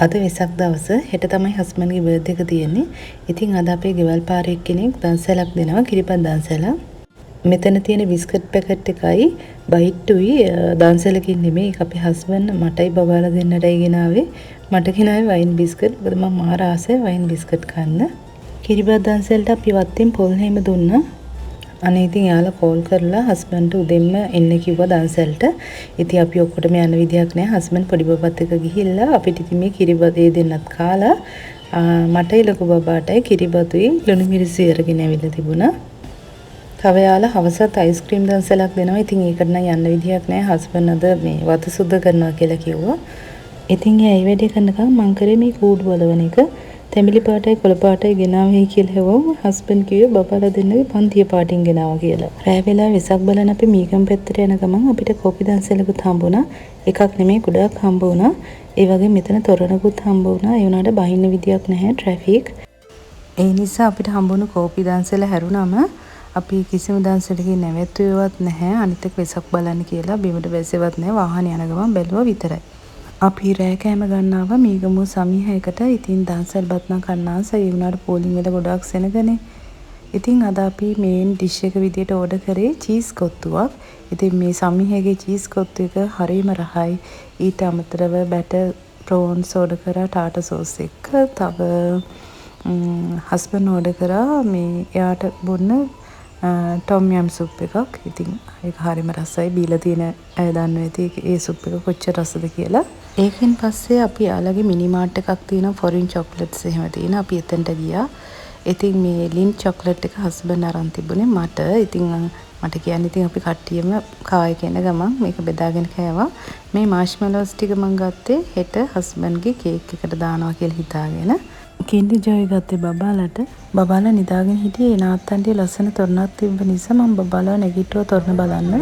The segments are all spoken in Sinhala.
අද වෙසක් දවස හෙට තමයි හස්බන්ඩ්ගේ බර්ත්ඩේ එක තියෙන්නේ. ඉතින් අද අපේ ගෙවල් පාරේ එක්කෙනෙක් දන්සැලක් දෙනවා, කිරිපත් දන්සැලක්. මෙතන තියෙන බිස්කට් පැකට් එකයි බයිට්ටුයි දන්සැලකින් නෙමෙයි. ඒක අපේ හස්බන්ඩ් මටයි බබාලා දෙන්නටයි ගෙනාවේ. මට ගෙනාවේ වයින් බිස්කට්. මොකද මම මාර ආසයි වයින් බිස්කට් කන්න. කිරිපත් දන්සැලට අපි වත්තෙන් පොල් හැම දුන්නා. අනේ ඉතින් යාලා කෝල් කරලා හස්බන්ඩ්ට උදෙන්ම එන්න කිව්වා දන්සැලට. ඉතින් අපි ඔක්කොටම යන විදියක් නැහැ. හස්බන්ඩ් පොඩි බබාත් එක්ක ගිහිල්ලා අපිට ඉතින් මේ කිරිබත් දෙන්නත් කාලා මටයි ලොකු බබාටයි කිරිබතුයි ලුණු මිරිසි අරගෙන ඇවිල්ලා තිබුණා. තව යාලා හවසත් අයිස්ක්‍රීම් දන්සැලක් දෙනවා. ඉතින් ඒකට නම් යන්න විදියක් නැහැ. හස්බන්ඩ් අද මේ වත සුද්ධ කරනවා කියලා කිව්වා. ඉතින් ඒ වැඩේ කරනකම් මං කරේ මේ කූඩු බලවන එක. තැඹිලි පාටයි කොළ පාටයි ගෙනාවේ කියලා හෙවුවම හස්බන්ඩ් කිව්වේ බබාලා දෙන්නගේ පන්තිය පාටින් ගෙනාවා කියලා. රෑ වෙලා වෙසක් බලන අපි මීගම් පැත්තට යන ගමන් අපිට කෝපි දන්සැලකුත් හම්බ වුණා. එකක් නෙමෙයි ගොඩක් හම්බ වුණා. ඒ වගේ මෙතන තොරණකුත් හම්බ වුණා. ඒ වුණාට බහින්න විදියක් නැහැ ට්‍රැෆික්. ඒ නිසා අපිට හම්බුණු කෝපි දන්සැල හැරුණාම අපි කිසිම දන්සැලකින් නැවැත්තුවේවත් නැහැ. අනිත් එක වෙසක් බලන්න කියලා බිමට බැස්සෙවත් නැහැ. වාහනේ යන ගමන් බැලුවා විතරයි. අපි රෑ කෑම ගන්නාව මීගමු සමීහයකට. ඉතින් දන්සැල් බත් නම් කන්නාස ඒ වුණාට පෝලිං වල ගොඩක් සෙනගනේ. ඉතින් අද අපි මේන් ඩිෂ් එක විදියට ඕඩර් කරේ චීස් කොත්තුවක්. ඉතින් මේ සමීහගේ චීස් කොත්තු එක හරිම රහයි. ඊට අමතරව බැටර් ප්‍රෝන්ස් ඕඩර් කරා ටාටා සෝස් එක්ක. තව හස්බන්ඩ් ඕඩර් කරා මේ එයාට බොන්න ටොම් යම් සුප් එකක්. ඉතින් ඒක හරිම රසයි. බීලා තියෙන අය දන්නවා ඇති ඒ සුප් එක කොච්චර රසද කියලා. ඒකෙන් පස්සේ අපි යාළගේ මිනි මාර්ට් එකක් තියෙනවා ෆොරින් චොක්ලට්ස් එහෙම තියෙන. අපි එතනට ගියා. ඉතින් මේ ලින් චොක්ලට් එක හස්බන්ඩ් අරන් තිබුණේ මට. ඉතින් මට කියන්නේ ඉතින් අපි කට්ටියම කාය කියන ගමන් මේක බෙදාගෙන කෑවා. මේ මාෂ්මැලෝස් ටික මම ගත්තේ හෙට හස්බන්ඩ්ගේ කේක් එකට දානවා කියලා හිතාගෙන. කින්ඩර් ජොයි ගත්තේ බබාලට. බබාලා නිදාගෙන හිටියේ ඒ නාත්තන්ට ලස්සන තොරණක් තිබ්බ නිසා මම බබාලා නැගිට්ටුවා තොරණ බලන්න.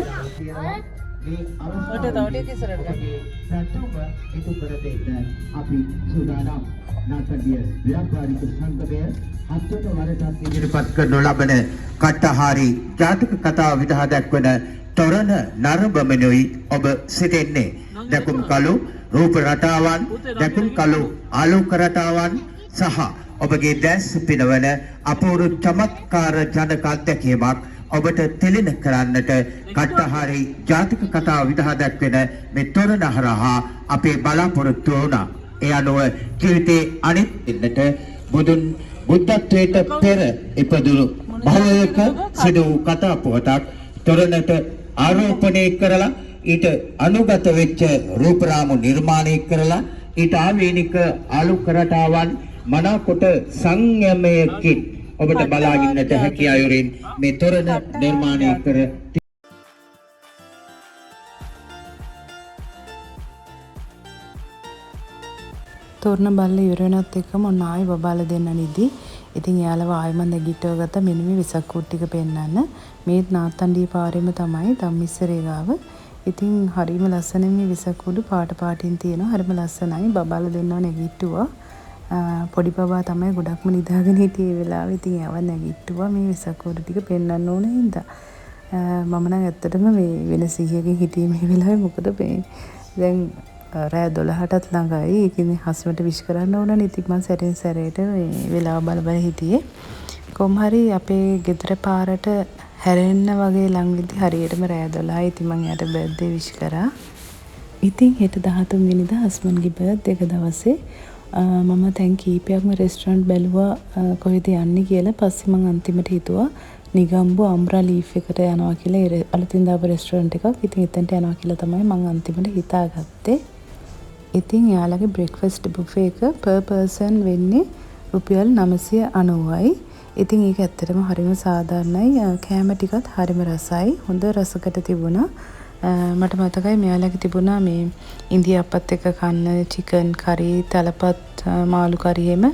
ඔට තව ටික ඉස්සරහට ගන්න. ඒක කර දෙන්න අපි සූදානම්. නාටකීය ව්‍යාපාරික සංගමය හත්වන වරටත් ඉදිරිපත් කරනු ලබන කට්ටහාරි ජාතක කතා විදහා දක්වන තොරණ නරඹමනුයි ඔබ සිටින්නේ. දකුම් කළු රූප රටාවන්, දකුම් කළු ආලෝක රටාවන් සහ ඔබගේ දැස් පිනවන අපූර්ව චමත්කාර ජනක අත්දැකීමක් ඔබට තෙලින කරන්නට කට්ටහාරි ජාතක කතා විදහා දක්වන මේ තොරණ හරහා අපේ බලාපොරොත්තු වුණා. ඒ අනුව ජීවිතේ අනිත් දෙන්නට බුදුන් බුද්ධත්වයට පෙර ඉපදුණු භවයක සිදු වූ කතා පොතක් තොරණට ආරෝපණය කරලා ඊට අනුගත වෙච්ච රූපරාමු නිර්මාණය කරලා ඊට ආවේනික ආලෝක රටාවන් මනාකොට සංයමයකින් ඔබට බලාගන්නට හැකි අයුරින් මේ තොරණ නිර්මාණය කර තොරණ බල්ල ඉවර වෙනත් එක්කම ඔන්න ආයි බබාලා දෙන්න නිදි. ඉතින් යාළුව ආයෙම නැගිටව ගත්තා මෙන්න මේ විසක් කුට් ටික පෙන්නන්න. මේ නාත්තන්ඩිය පාරෙම තමයි ධම්මිස්සරේ ගාව. ඉතින් හරිම ලස්සනයි මේ විසක් කුඩු පාට පාටින් තියෙනවා. හරිම ලස්සනයි. බබාලා දෙන්නව නැගිට්ටුවා. පොඩි බබා තමයි ගොඩක්ම නිදාගෙන හිටියේ ඒ වෙලාවේ. ඉතින් යව නැගිට්ටුවා මේ විසක් කුඩු ටික පෙන්නන්න ඕනේ හින්දා. මම නම් ඇත්තටම මේ වෙන 100කින් හිටියේ මේ වෙලාවේ. මොකද මේ දැන් රෑ 12ටත් ළඟයි. ඒකනේ හස්බන්ඩ් විශ් කරන්න ඕනනේ. ඉතින් මම සැරෙන් සැරේට මේ වෙලාව බල බල හිටියේ. කොහොම හරි අපේ ගෙදර පාරට හැරෙන්න වගේ ලඟ වෙද්දි හරියටම රෑ 12යි. ඉතින් මම යාට බර්ත්ඩේ විශ් කරා. ඉතින් හෙට 13 වෙනිදා හස්බන්ඩ්ගේ බර්ත්ඩේ එක දවසේ මම දැන් කීපයක්ම රෙස්ටොරන්ට් බැලුවා කොහෙද යන්නේ කියලා. පස්සේ මම අන්තිමට හිතුවා නිගම්බු අම්රා ලීෆ් එකට යනවා කියලා. ඒ අලුතින් දාපු රෙස්ටොරන්ට් එකක්. ඉතින් එතනට යනවා කියලා තමයි මම අන්තිමට හිතාගත්තේ. ඉතින් යාළගේ බ්‍රෙක්ෆාස්ට් බුෆේ එක per person වෙන්නේ රුපියල් 990යි. ඉතින් ඒක ඇත්තටම හරිම සාධාරණයි. කෑම ටිකත් හරිම රසයි. හොඳ රසකට තිබුණා. මට මතකයි මෙයාලගේ තිබුණා මේ ඉන්දියාපත් එක කන්න චිකන් කරි, තලපත් මාළු කරි එහෙම.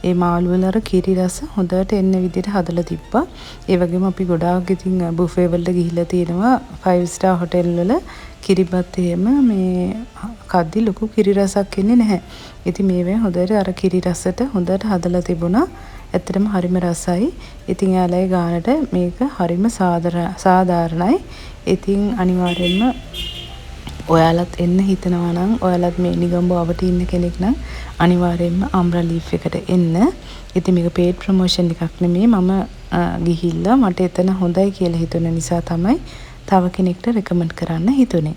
ඒ මාළු වල අර කිරි රස හොඳට එන්න විදිහට හදලා තිබ්බා. ඒ වගේම අපි ගොඩාක් ඉතින් බුෆේ වලට ගිහිල්ලා තියෙනවා 5 star hotel වල කිරිබත් එහෙම මේ කද්දි ලොකු කිරි රසක් එන්නේ නැහැ. ඉතින් මේවෙන් හොඳට අර කිරි රසට හොඳට හදලා තිබුණා. ඇත්තටම හරිම රසයි. ඉතින් යාළගේ ගානට මේක හරිම සාධාරණයි. ඉතින් අනිවාර්යෙන්ම ඔයාලත් එන්න හිතනවා නම් ඔයාලත් මේ නිගම්බෝ අවට ඉන්න කෙනෙක් නම් අනිවාර්යයෙන්ම අම්බ්‍රා ලීෆ් එකට එන්න. ඉතින් මේක පේඩ් ප්‍රොමෝෂන් එකක් නෙමෙයි. මම ගිහිල්ලා මට එතන හොඳයි කියලා හිතුන නිසා තමයි තව කෙනෙක්ට රෙකමන්ඩ් කරන්න හිතුනේ.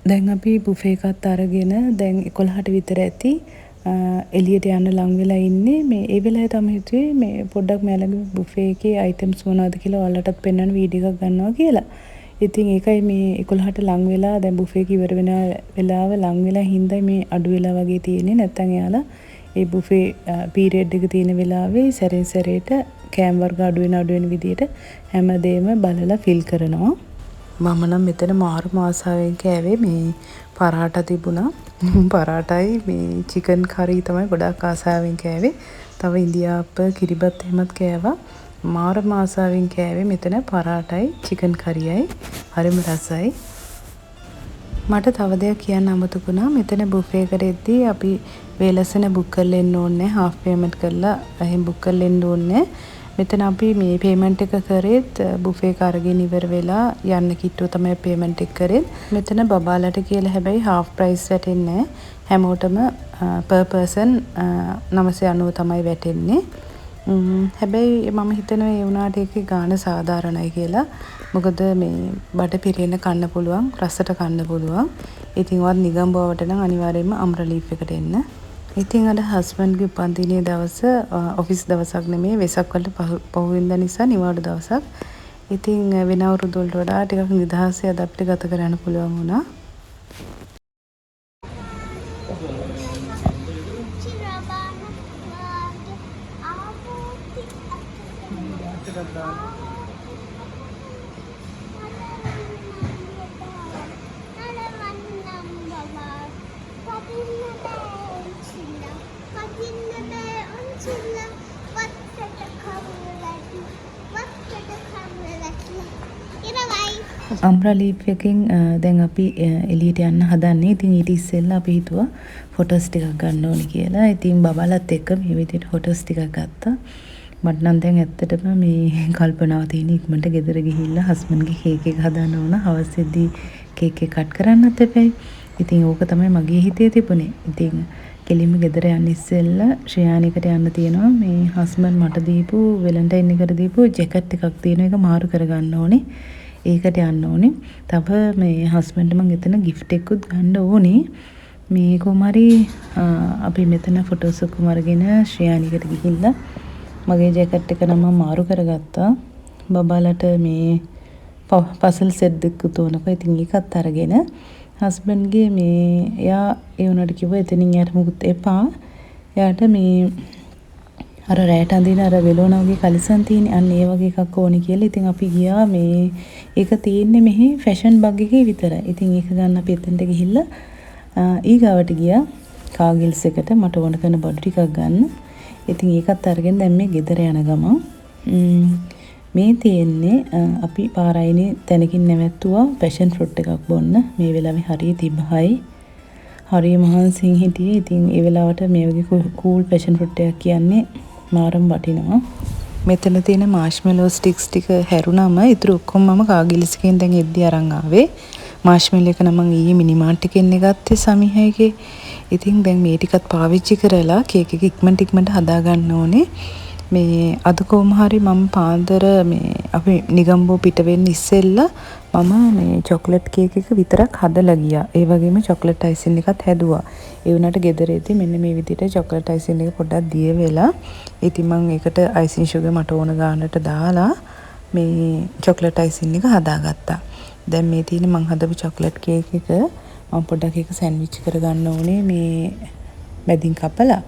දැන් අපි බුෆේ එකත් අරගෙන දැන් 11ට විතර ඇති එළියට යන්න ලං වෙලා ඉන්නේ. මේ ඒ වෙලාවේ තමයි හිතුවේ මේ පොඩ්ඩක් මෙයාලගේ බුෆේ එකේ අයිටම්ස් මොනවද කියලා ඔයාලටත් පෙන්වන්න වීඩියෝ එකක් ගන්නවා කියලා. ඉතින් ඒකයි මේ 11ට ලං වෙලා දැන් බුෆේ එක ඉවර වෙන වෙලාව ලං වෙලා හින්දා මේ අඩු වෙලා වගේ තියෙන්නේ. නැත්තම් එයාලා ඒ බුෆේ පීරියඩ් එක තියෙන වෙලාවේ සැරෙන් සැරේට කෑම වර්ග අඩු වෙන විදියට හැමදේම බලලා ෆිල් කරනවා. මම නම් මෙතන මාරු මාසාවෙන් කෑවේ මේ පරාටා තිබුණා. පරාටයි මේ චිකන් කරි තමයි ගොඩක් ආසාවෙන් කෑවේ. තව ඉන්දියාප්ප කිරිබත් එහෙමත් කෑවා. මාරු මාසාවෙන් කෑවේ මෙතන පරාටයි චිකන් කරියයි. හරිම රසයි. මට තව දෙයක් කියන්න අමතක වුණා. මෙතන බුෆේ එකට එද්දී අපි වේලසන බුක් කරලා එන්න ඕනේ. හාෆ් පේමන්ට් කරලා එහෙන් බුක් කරලා එන්න ඕනේ. මෙතන අපි මේ පේමන්ට් එක කරේත් බුෆේ එක අරගෙන ඉවර වෙලා යන්න කිට්ටුව තමයි පේමන්ට් එක කරේ. මෙතන බබාලට කියලා හැබැයි half price වැටෙන්නේ හැමෝටම per person 990 තමයි වැටෙන්නේ. හැබැයි මම හිතනවා ඒ වුණාට ඒකේ ගාණ සාධාරණයි කියලා. මොකද මේ බඩ පිරෙන්න කන්න පුළුවන්, රසට කන්න පුළුවන්. ඉතින් වත් නිගම්බුවට නම් අනිවාර්යයෙන්ම අම්බ්‍රා ලීෆ් එකට එන්න. ඉතින් අද හස්බන්ඩ්ගේ උපන්දිනේ දවස ඔෆිස් දවසක් නෙමෙයි වෙසක් වලට පහුවෙන්දා නිසා නිවාඩු දවසක්. ඉතින් වෙන අවුරුදු වලට වඩා ටිකක් නිදහසේ අද අපිට ගත කරන්න පුළුවන් වුණා. අම්බ්‍රා ලීෆ් එකෙන් දැන් අපි එළියට යන්න හදන්නේ. ඉතින් ඊට ඉස්සෙල්ලා අපි හිතුවා ෆොටෝස් ටිකක් ගන්න ඕනේ කියලා. ඉතින් බබාලත් එක්ක මේ විදිහට ෆොටෝස් ටිකක් ගත්තා. මට නම් දැන් ඇත්තටම මේ කල්පනාව තියෙන ඉක්මනට ගෙදර ගිහිල්ලා හස්බන්ඩ්ගේ කේක් එක හදාන්න ඕන. හවසේදී කේක් එක කට් කරන්නත් එපැයි. ඉතින් ඕක තමයි මගේ හිතේ තිබුණේ. ඉතින් කෙලින්ම ගෙදර යන්න ඉස්සෙල්ලා ශ්‍රේයානිකට යන්න තියෙනවා. මේ හස්බන්ඩ් මට දීපු වෙලන්ටයින් එකට දීපු ජැකට් එකක් තියෙන එක මාරු කරගන්න ඕනේ. ඒකට යන්න ඕනේ. තව මේ හස්බන්ඩ් මං එතන gift එකකුත් ගන්න ඕනේ. මේ කොමාරි අපි මෙතන ෆොටෝස් ඔක්කොම අරගෙන ශ්‍රේයානිකට ගිහිල්ලා මගේ ජැකට් එක නම් මම මාරු කරගත්තා. බබාලට මේ පසල් සෙට් දෙකක් උතනක. ඉතින් ඒකත් අරගෙන හස්බන්ඩ්ගේ මේ එයා ඒ උනට කිව්වා එතනින් යට මුකුත් එපා. එයාට මේ අර රැට අඳින අර වෙලෝනා වගේ කලිසම් තියෙන අන්න ඒ වගේ එකක් ඕනේ කියලා. ඉතින් අපි ගියා මේ ඒක තියෙන්නේ මෙහි ෆැෂන් බග් එකේ විතරයි. ඉතින් ඒක ගන්න අපි එතනට ගිහිල්ලා ඊගාවට ගියා කාගිල්ස් එකට මට ඕන කරන බඩු ටිකක් ගන්න. ඉතින් ඒකත් අරගෙන දැන් මේ ගෙදර යන ගමන් මේ තියෙන්නේ අපි පාරයිනේ තැනකින් නැවැත්තුවා පැෂන් ෆෘට් එකක් බොන්න. මේ වෙලාවේ හරිය 30යි. හරිය මහන්සියෙන් හිටියේ. ඉතින් ඒ වෙලාවට මේ වගේ කූල් පැෂන් ෆෘට් එකක් කියන්නේ මාරම් වටිනවා. මෙතන තියෙන මාෂ්මෙලෝ ස්ටික්ස් ටික හැරුණාම ඉතුරු ඔක්කොම මම කාගිලිස් එකෙන් දැන් එද්දි අරන් ආවේ. මාෂ්මෙලෝ එක නම් මම ඊයේ මිනිමාර්ට් එකෙන් ගත්තේ සමිහයිගේ. ඉතින් දැන් මේ ටිකත් පාවිච්චි කරලා කේක් එක ඉක්මනට හදා ගන්න ඕනේ. මේ අද කොහොම හරි මම පාන්දර මේ අපි නිගම්බෝ පිට වෙන්න ඉස්සෙල්ලා මම මේ චොක්ලට් කේක් එක විතරක් හදලා ගියා. ඒ වගේම චොක්ලට් අයිසින් එකත් හැදුවා. ඒ වුණාට ගෙදරදී මෙන්න මේ විදිහට චොක්ලට් අයිසින් එක පොඩ්ඩක් දිය වෙලා ඉතින් මම ඒකට අයිසින් ෂුගර් මට ඕන ගානට දාලා මේ චොක්ලට් අයිසින් එක හදාගත්තා. දැන් මේ තියෙන මම හදපු චොක්ලට් කේක් එක මම පොඩ්ඩක් ඒක සෑන්ඩ්විච් කරගන්න ඕනේ මේ මැදින් කපලා.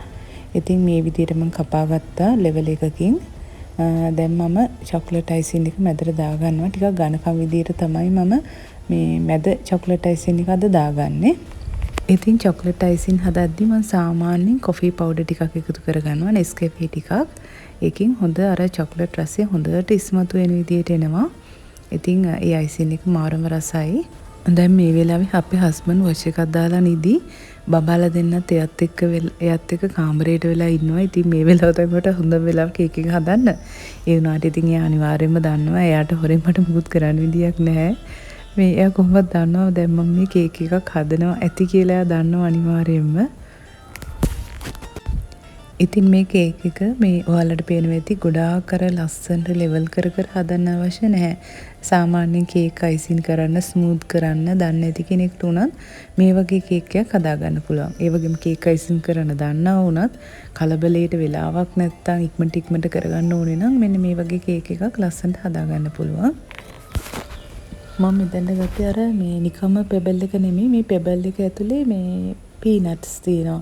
ඉතින් මේ විදිහට මම කපා ගත්තා ලෙවල් එකකින්. දැන් මම චොක්ලට් අයිසින් එක මැදට දාගන්නවා. ටිකක් ඝනකම් විදිහට තමයි මම මේ මැද චොක්ලට් අයිසින් එක අද දාගන්නේ. ඉතින් චොක්ලට් අයිසින් හදද්දි මම සාමාන්‍යයෙන් කොෆි පවුඩර් ටිකක් එකතු කරගන්නවා. නෙස්කැෆේ ටිකක්. ඒකෙන් හොඳ අර චොක්ලට් රසය හොඳට ඉස්මතු වෙන විදිහට එනවා. ඉතින් ඒ අයිසින් එක මාරම රසයි. දැන් මේ වෙලාවේ අපේ හස්බන්ඩ් වොච් එකක් දාලා නිදි. බබාලා දෙන්නත් එයත් එක්ක කාමරේට වෙලා ඉන්නවා. ඉතින් මේ වෙලාව තමයි මට හොඳ වෙලාව කේක් එක හදන්න. ඒ වුණාට ඉතින් එයා අනිවාර්යයෙන්ම දන්නවා එයාට හොරෙන් මට මුකුත් කරන්න විදියක් නැහැ. මේ එයා කොහොමද දන්නවා දැන් මම මේ කේක් එකක් හදනවා ඇති කියලා එයා දන්නවා අනිවාර්යයෙන්ම. ඉතින් මේ කේක් එක මේ ඔයාලට පේනවා ඇති ගොඩාක් අර ලස්සනට ලෙවල් කර හදන්න අවශ්‍ය නැහැ. සාමාන්‍යයෙන් කේක් අයිසින් කරන්න ස්මූත් කරන්න දන්නේ නැති කෙනෙක්ට උනත් මේ වගේ කේක් එකක් හදා ගන්න පුළුවන්. ඒ වගේම කේක් අයිසින් කරන්න දන්නා වුණත් කලබලයට වෙලාවක් නැත්තම් ඉක්මනට කරගන්න ඕනේ නම් මෙන්න මේ වගේ කේක් එකක් ලස්සනට හදා ගන්න පුළුවන්. මම මෙතෙන්ට ගත්තේ අර මේ නිකම්ම පෙබල් එක නෙමෙයි මේ පෙබල් එක ඇතුලේ මේ පීනට්ස් තියෙනවා.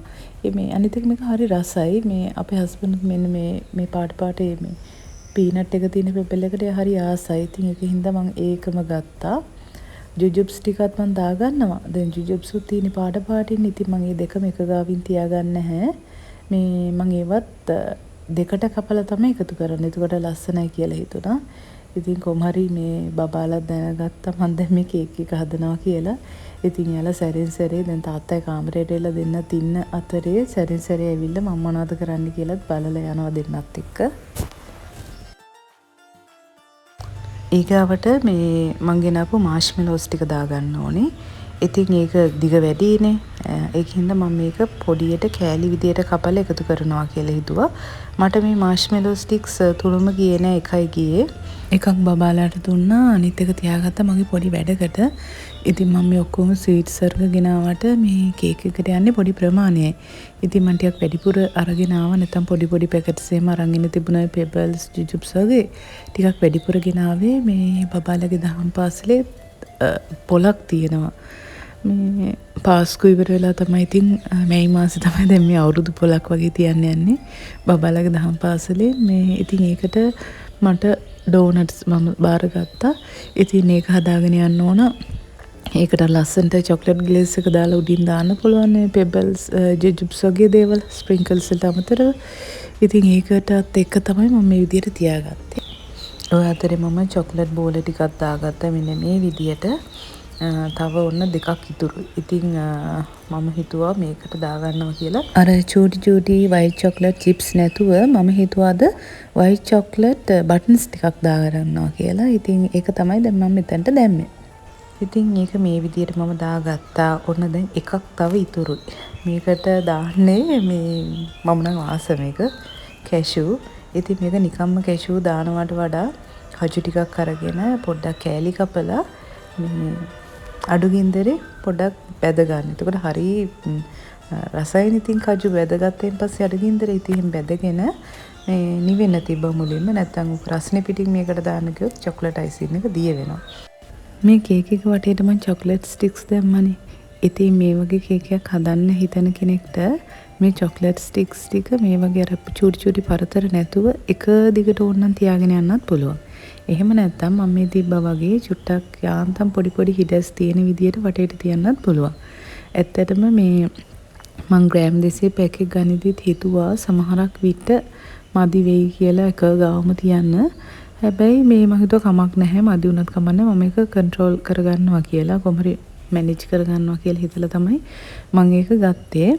මේ අනිත් එක මේක හරි රසයි. මේ අපේ හස්බන්ඩ් මෙන්න මේ පාටේ මේ පීනට් එක තියෙන පෙබල් එකට හරි ආසයි. ඉතින් ඒකින්ද මම ඒකම ගත්තා. ජුජුබ්ස් ටිකත් මම දාගන්නවා. දැන් ජුජුබ්ස් උත් තියෙන පාටින්. ඉතින් මම මේ දෙකම එක ගාවින් තියාගන්න නැහැ. මේ මම ඒවත් දෙකට කපලා තමයි එකතු කරන්නේ. එතකොට ලස්සනයි කියලා හිතුණා. ඉතින් කොහොම හරි මේ බබාලා දැනගත්තා මම දැන් මේ කේක් එක හදනවා කියලා. ඉතින් යාලා සැරෙන් සැරේ දැන් තාත්තයි කාමරේට එලා දෙන්නත් ඉන්න අතරේ සැරෙන් සැරේ ඇවිල්ලා මම මොනවද කරන්න කියලාත් බලලා යනවා දෙන්නත් එක්ක. ඊගාවට මේ මං ගෙනාපු මාෂ්මෙලෝස් ටික දාගන්න ඕනේ. ඉතින් ඒක දිග වැඩිනේ. ඒකින්ද මම මේක පොඩියට කෑලි විදියට කපලා එකතු කරනවා කියලා හිතුවා. මට මේ මාෂ්මෙලෝ ස්ටික්ස් තුනම ගියේ නෑ එකයි ගියේ. එකක් බබාලාට දුන්නා අනිත් එක තියාගත්තා මගේ පොඩි වැඩකට. ඉතින් මම මේ ඔක්කොම ස්වීට්ස් අරගෙන ගෙනාවට මේ කේක් එකට යන්නේ පොඩි ප්‍රමාණයයි. ඉතින් මම ටිකක් වැඩිපුර අරගෙන ආවා නැත්නම් පොඩි පැකට්ස් එහෙම අරන් ඉන්න තිබුණා පෙබල්ස් ජුජුබ්ස් වගේ. ටිකක් වැඩිපුර ගෙනාවේ මේ බබාලගේ දහම් පාසලේ පොලක් තියෙනවා. මේ පාස්කු ඉවර වෙලා තමයි ඉතින් මේ මාසේ තමයි දැන් මේ අවුරුදු පොලක් වගේ තියන්න යන්නේ බබාලගේ දහම් පාසලේ. මේ ඉතින් ඒකට මට ඩෝනට්ස් මම බාරගත්තා. ඉතින් ඒක හදාගෙන යන්න ඕන. ඒකට ලස්සනට චොක්ලට් ග්ලේස් එක දාලා උඩින් දාන්න පුළුවන් මේ පෙබල්ස් ජුජුබ්ස් වගේ දේවල් ස්ප්‍රින්කල්ස් වලට අමතරව. ඉතින් ඒකටත් එක්ක තමයි මම මේ විදියට තියාගත්තේ. ඔය අතරේ මම චොක්ලට් බෝල ටිකක් දාගත්තා මෙන්න මේ විදියට. තව ඔන්න දෙකක් ඉතුරුයි. ඉතින් මම හිතුවා මේකට දාගන්නවා කියලා. අර චූටි වයිට් චොක්ලට් චිප්ස් නැතුව මම හිතුවාද වයිට් චොක්ලට් බටන්ස් ටිකක් දාගන්නවා කියලා. ඉතින් ඒක තමයි දැන් මම මෙතනට දැම්මේ. ඉතින් ඒක මේ විදියට මම දාගත්තා. ඔන්න දැන් එකක් තව ඉතුරුයි. මේකට දාන්නේ මේ මම නම් ආස මේක කැෂු. ඉතින් මේක නිකම්ම කැෂු දානවට වඩා කජු ටිකක් අරගෙන පොඩ්ඩක් කෑලි කපලා මේ අඩු ගින්දරේ පොඩ්ඩක් බැද ගන්න. එතකොට හරි රසයින් ඉතින් කජු බැදගත්තෙන් පස්සේ අඩු ගින්දරේ ඉතින් බැදගෙන මේ නිවෙන්න තිබ්බ මුලින්ම නැත්තම් රස්නේ පිටින් මේකට දාන්න ගියොත් චොක්ලට් අයිසින් එක දිය වෙනවා. මේ කේක් එක වටේට මම චොක්ලට් ස්ටික්ස් දැම්මනේ. ඉතින් මේ වගේ කේක් එකක් හදන්න හිතන කෙනෙක්ට මේ චොක්ලට් ස්ටික්ස් ටික මේ වගේ අර චූටි පරතර නැතුව එක දිගට ඕනනම් තියාගෙන යන්නත් පුළුවන්. එහෙම නැත්නම් මම මේ තිබ්බා වගේ චුට්ටක් යාන්තම් පොඩි හිඩස් තියෙන විදියට වටේට තියන්නත් පුළුවන්. ඇත්තටම මේ මං ග්‍රෑම් 200 පැක් එක ගනිද්දිත් හිතුවා සමහරක් විට මදි වෙයි කියලා එක ගාවම තියන්න. හැබැයි මේ මම හිතුවා කමක් නැහැ මදි වුණත් කමක් නැහැ මම ඒක කන්ට්‍රෝල් කරගන්නවා කියලා කොහොමරි මැනේජ් කරගන්නවා කියලා හිතලා තමයි මම ඒක ගත්තේ.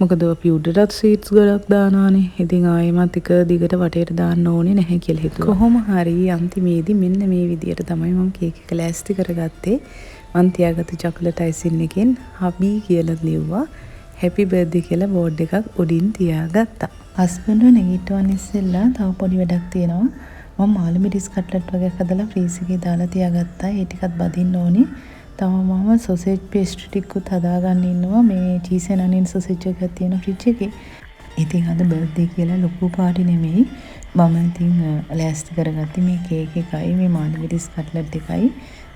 මොකද අපි උඩටත් ස්වීට්ස් ගොඩක් දානවානේ. ඉතින් ආයෙමත් එක දිගට වටේට දාන්න ඕනේ නැහැ කියලා හිතුවා. කොහොම හරි අන්තිමේදී මෙන්න මේ විදියට තමයි මම කේක් එක ලෑස්ති කරගත්තේ. මම තියාගත්ත චොකලට් අයිසින් එකෙන් හබි කියලා ලිව්වා. හැපි බර්ත්ඩේ කියලා බෝඩ් එකක් උඩින් තියාගත්තා. හස්බන්ඩ් නැගිටවන්න ඉස්සෙල්ලා තව පොඩි වැඩක් තියෙනවා. මම මාළු මිරිස් කට්ලට් වගේ හදලා ෆ්‍රීස් එකේ දාලා තියාගත්තා. ඒ ටිකත් බදින්න ඕනේ. තව මම සොසේජ් පේස්ට්‍රි ටිකකුත් හදාගන්න ඉන්නවා. මේ චීස් ඇන් අනියන් සොසේජ් එකක් තියෙන ෆ්‍රිජ් එකේ. ඉතින් අද බර්ත්ඩේ කියලා ලොකු පාටි නෙමෙයි. මම ඉතින් ලෑස්ති කරගත්තේ මේ කේක් එකයි මේ මාළු මිරිස් කට්ලට් එකයි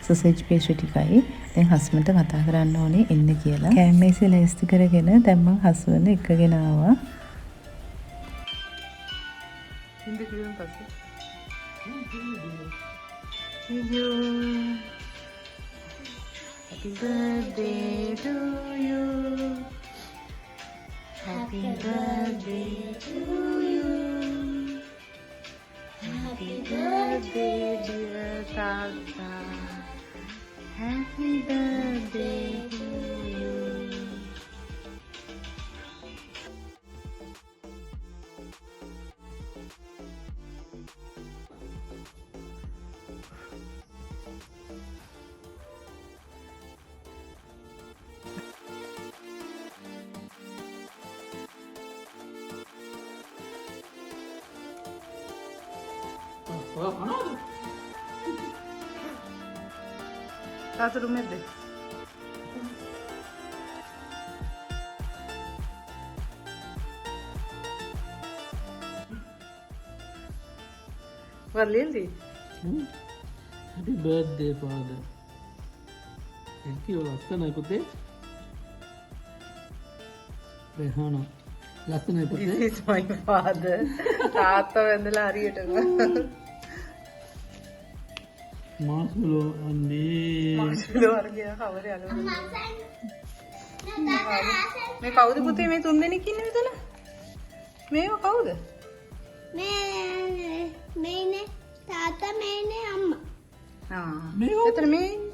සොසේජ් පේස්ට්‍රි ටිකයි. දැන් හස්බන්ඩ්ට කතා කරන්න ඕනේ එන්න කියලා. කෑම මේසේ ලෑස්ති කරගෙන දැන් මම හස්බන්ඩ් එක්කගෙන ආවා. ඉන්න කිව්වන් පස්සේ Happy birthday to you. Happy birthday to you. Happy birthday dear Tata. Happy birthday to you. Satu rumah deh. Valili. Happy birthday, father. Thank you, ලස්සනයි පුතේ. රෙහාන ලස්සනයි පුතේ. This is my father. තාත්තා වැඳලා හරියටම. මාස්මලෝ අනේ. මාස්ලෝ වර්ගය කවරේ අලුත්. මේ කවුද පුතේ මේ තුන් දෙනෙක් ඉන්නේ මෙතන? මේව කවුද? මේනේ තාත්තා මේනේ අම්මා. මෙතන මේ ඉන්නේ.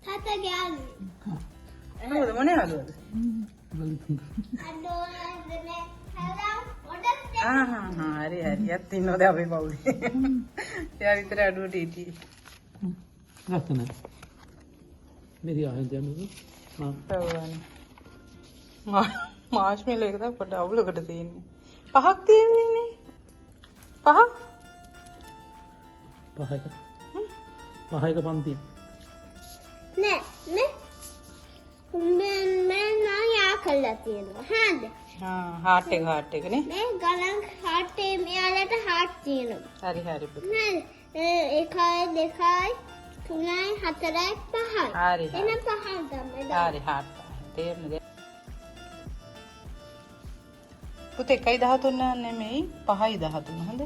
තාත්තා ගෑනු. කවුද මොනේ හදුවද? අඩෝනේ හදා ඔඩක් හරි යත් ඉන්නවද අපේ පවුලේ. එයා විතර අඩුවට හිටියේ. ලස්සනයි. මෙරි ආයෙත් යන්නකෝ. මාෂ්මෙලෝ එක තමයි පොඩ අවුලකට තියෙන්නේ. පහක් තියෙන්නේ. පහක්? පහක පන්ති. නෑ මේ නෑ යා කළා තියෙනවා. හරිද? හાર્ට් එක නේ. මේ ගණන් හાર્ට් එක මෙයාලට හાર્ට් තියෙනවා. හරි පුතේ. නේද? 1 2 3 4 5. හරි. එන පහක් තමයි. හරි හાર્ට්. තේරෙනද? පුතේ 1.13 නෙමෙයි 5.13 හොඳ.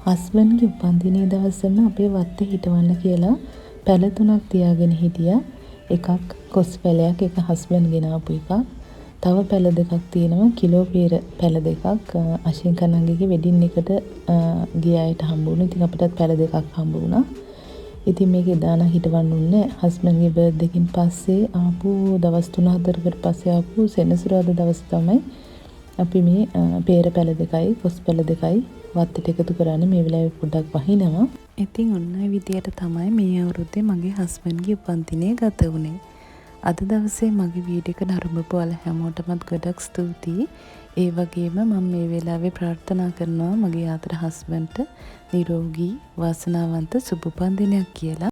හස්බන්ඩ්ගේ උපන්දිනේ දවසම අපේ වත්තේ හිටවන්න කියලා පැල 3ක් තියාගෙන හිටියා. එකක් කොස් පැලයක්, එක හස්බන්ඩ් ගෙනාපු එකක්. තව පැල දෙකක් තියෙනවා, කිලෝ පැල දෙකක් අශින්කනංගිගේ වෙඩින් එකට ගිය අයට හම්බ වුණා. ඉතින් අපිටත් පැල දෙකක් හම්බ වුණා. ඉතින් මේක එදා නම් හිටවන්න උන්නේ හස්බන්ඩ්ගේ බර්ත්ඩේ එකකින් පස්සේ ආපු දවස් 3-4කට පස්සේ ආපු සෙනසුරාදා දවස් තමයි අපි මේ peer පැල දෙකයි කොස් පැල දෙකයි වත්තට එකතු කරන්නේ. මේ වෙලාවේ පොඩ්ඩක් වහිනවා. ඉතින් ඔන්න ඔය විදියට තමයි මේ අවුරුද්දේ මගේ හස්බන්ඩ්ගේ උපන්දිනේ ගත වුණේ. අද දවසේ මගේ වීඩියෝ එක නරඹපු ඔයාලා හැමෝටමත් ගොඩක් ස්තුතියි. ඒ වගේම මම මේ වෙලාවේ ප්‍රාර්ථනා කරනවා මගේ ආතර හස්බන්ඩ්ට නිරෝගී වාසනාවන්ත සුබ උපන්දිනයක් කියලා.